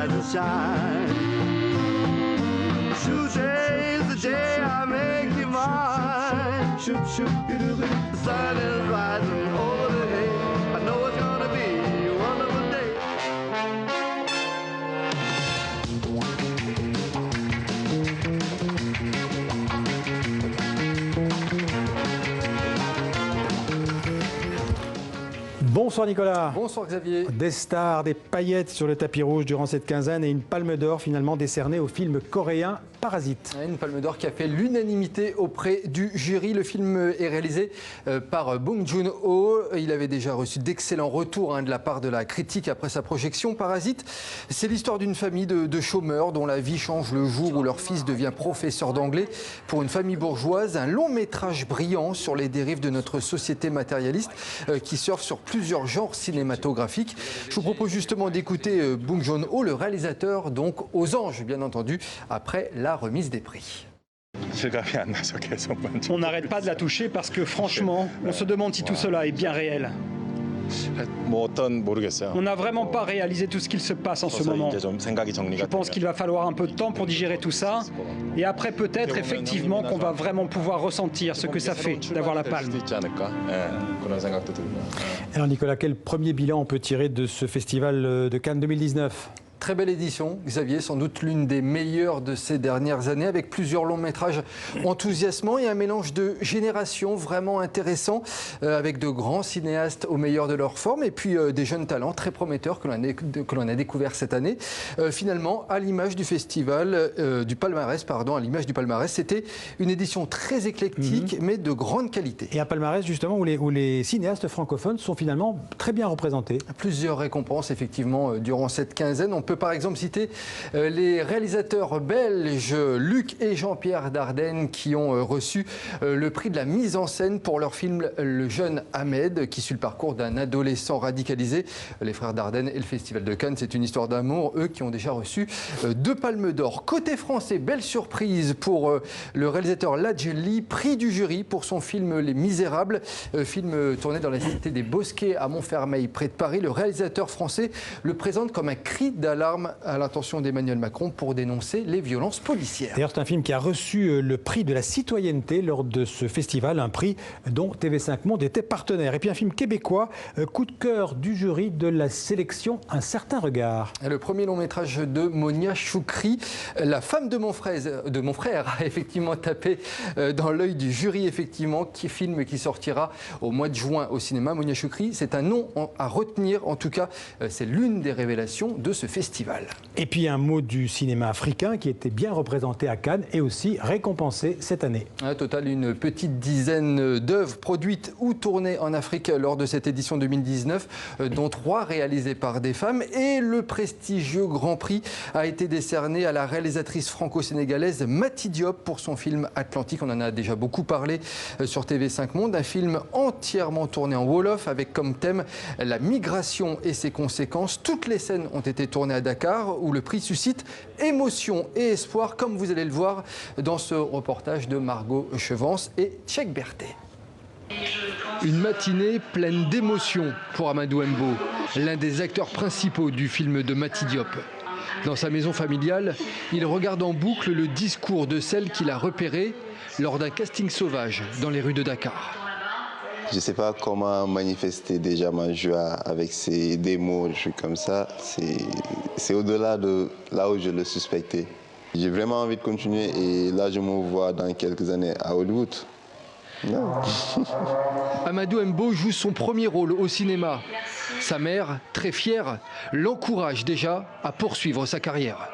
rise and shine. Shoot days the day I make you mine. Shoot, shoot, the sun is rising over the hill. I know it's gonna be a wonderful day. Bonsoir Nicolas. Bonsoir Xavier. Des stars, des paillettes sur le tapis rouge durant cette quinzaine et une palme d'or finalement décernée au film coréen Parasite. Une palme d'or qui a fait l'unanimité auprès du jury. Le film est réalisé par Bong Joon-ho. Il avait déjà reçu d'excellents retours de la part de la critique après sa projection. Parasite, c'est l'histoire d'une famille de chômeurs dont la vie change le jour où leur fils devient professeur d'anglais. Pour une famille bourgeoise, un long métrage brillant sur les dérives de notre société matérialiste qui surfe sur plusieurs genres cinématographiques. Je vous propose justement d'écouter Bong Joon-ho, le réalisateur, donc aux anges bien entendu, après la remise des prix. On n'arrête pas de la toucher parce que franchement, on se demande si tout cela est bien réel. On n'a vraiment pas réalisé tout ce qu'il se passe en ce moment. Je pense qu'il va falloir un peu de temps pour digérer tout ça. Et après, peut-être effectivement qu'on va vraiment pouvoir ressentir ce que ça fait d'avoir la palme. Alors Nicolas, quel premier bilan on peut tirer de ce festival de Cannes 2019 ? Très belle édition, Xavier, sans doute l'une des meilleures de ces dernières années, avec plusieurs longs métrages enthousiasmants et un mélange de générations vraiment intéressant, avec de grands cinéastes au meilleur de leur forme et puis des jeunes talents très prometteurs que l'on a découverts cette année. Finalement, à l'image du festival, du palmarès, à l'image du palmarès, c'était une édition très éclectique, mais de grande qualité. Et un palmarès justement où les cinéastes francophones sont finalement très bien représentés. Plusieurs récompenses effectivement durant cette quinzaine. On peut par exemple citer les réalisateurs belges Luc et Jean-Pierre Dardenne qui ont reçu le prix de la mise en scène pour leur film Le jeune Ahmed qui suit le parcours d'un adolescent radicalisé. Les frères Dardenne et le Festival de Cannes, c'est une histoire d'amour, eux qui ont déjà reçu 2 palmes d'or. Côté français, belle surprise pour le réalisateur Ladjelli, prix du jury pour son film Les Misérables, film tourné dans la cité des Bosquets à Montfermeil près de Paris. Le réalisateur français le présente comme un cri d'alarme à l'intention d'Emmanuel Macron pour dénoncer les violences policières. D'ailleurs, c'est un film qui a reçu le prix de la citoyenneté lors de ce festival, un prix dont TV5 Monde était partenaire. Et puis un film québécois, coup de cœur du jury de la sélection Un certain regard. Le premier long métrage de Monia Choukri, la femme de mon frère a effectivement tapé dans l'œil du jury, effectivement, film qui sortira au mois de juin au cinéma. Monia Choukri, c'est un nom à retenir, en tout cas, c'est l'une des révélations de ce festival. Et puis un mot du cinéma africain qui était bien représenté à Cannes et aussi récompensé cette année. Au total, une petite dizaine d'œuvres produites ou tournées en Afrique lors de cette édition 2019, dont 3 réalisées par des femmes. Et le prestigieux Grand Prix a été décerné à la réalisatrice franco-sénégalaise Mati Diop pour son film Atlantique. On en a déjà beaucoup parlé sur TV5 Monde. Un film entièrement tourné en Wolof avec comme thème la migration et ses conséquences. Toutes les scènes ont été tournées à Dakar où le prix suscite émotion et espoir, comme vous allez le voir dans ce reportage de Margot Chevance et Tchèque Berthet. Une matinée pleine d'émotions pour Amadou Mbo, l'un des acteurs principaux du film de Mati Diop. Dans sa maison familiale, il regarde en boucle le discours de celle qu'il a repérée lors d'un casting sauvage dans les rues de Dakar. Je ne sais pas comment manifester déjà ma joie avec des mots, des trucs comme ça. C'est au-delà de là où je le suspectais. J'ai vraiment envie de continuer et là je me vois dans quelques années à Hollywood. Non. Amadou Mbo joue son premier rôle au cinéma. Sa mère, très fière, l'encourage déjà à poursuivre sa carrière.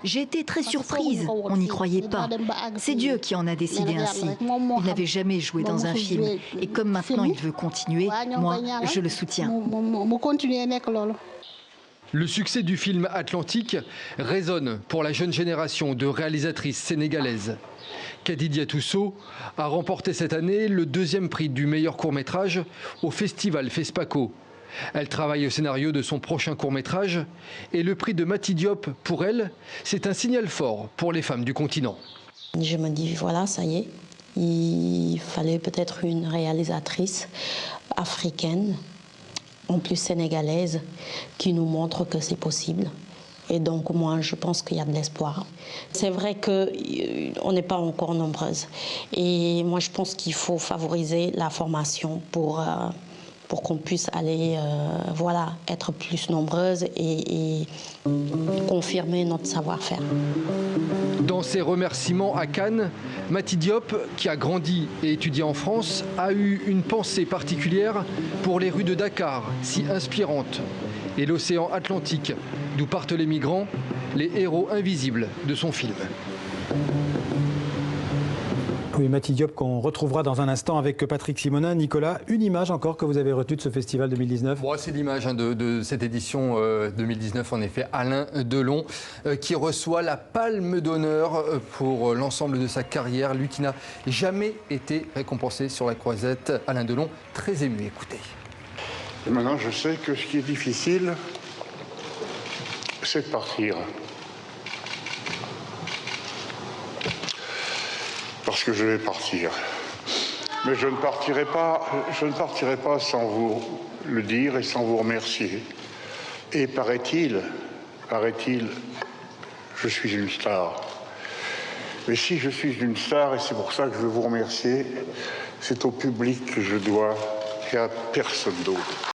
J'ai été très surprise, on n'y croyait pas. C'est Dieu qui en a décidé ainsi. Il n'avait jamais joué dans un film. Et comme maintenant il veut continuer, moi, je le soutiens. Le succès du film Atlantique résonne pour la jeune génération de réalisatrices sénégalaises. Kadidia Tousso a remporté cette année le 2e prix du meilleur court-métrage au festival FESPACO. Elle travaille au scénario de son prochain court-métrage et le prix de Mati Diop, pour elle, c'est un signal fort pour les femmes du continent. Je me dis, voilà, ça y est, il fallait peut-être une réalisatrice africaine en plus sénégalaise, qui nous montre que c'est possible. Et donc, moi, je pense qu'il y a de l'espoir. C'est vrai qu'on n'est pas encore nombreuses. Et moi, je pense qu'il faut favoriser la formation pour qu'on puisse aller, voilà, être plus nombreuses et confirmer notre savoir-faire. Dans ses remerciements à Cannes, Mati Diop, qui a grandi et étudié en France, a eu une pensée particulière pour les rues de Dakar, si inspirantes, et l'océan Atlantique, d'où partent les migrants, les héros invisibles de son film. Oui, Mati Diop qu'on retrouvera dans un instant avec Patrick Simonin. Nicolas, une image encore que vous avez retenue de ce festival 2019 ? Bon, c'est l'image de cette édition 2019, en effet, Alain Delon, qui reçoit la palme d'honneur pour l'ensemble de sa carrière. Lui qui n'a jamais été récompensé sur la croisette. Alain Delon, très ému, écoutez. Et maintenant, je sais que ce qui est difficile, c'est de partir. Parce que je vais partir. Mais je ne partirai pas sans vous le dire et sans vous remercier. Et paraît-il, je suis une star. Mais si je suis une star, et c'est pour ça que je veux vous remercier, c'est au public que je dois et à personne d'autre.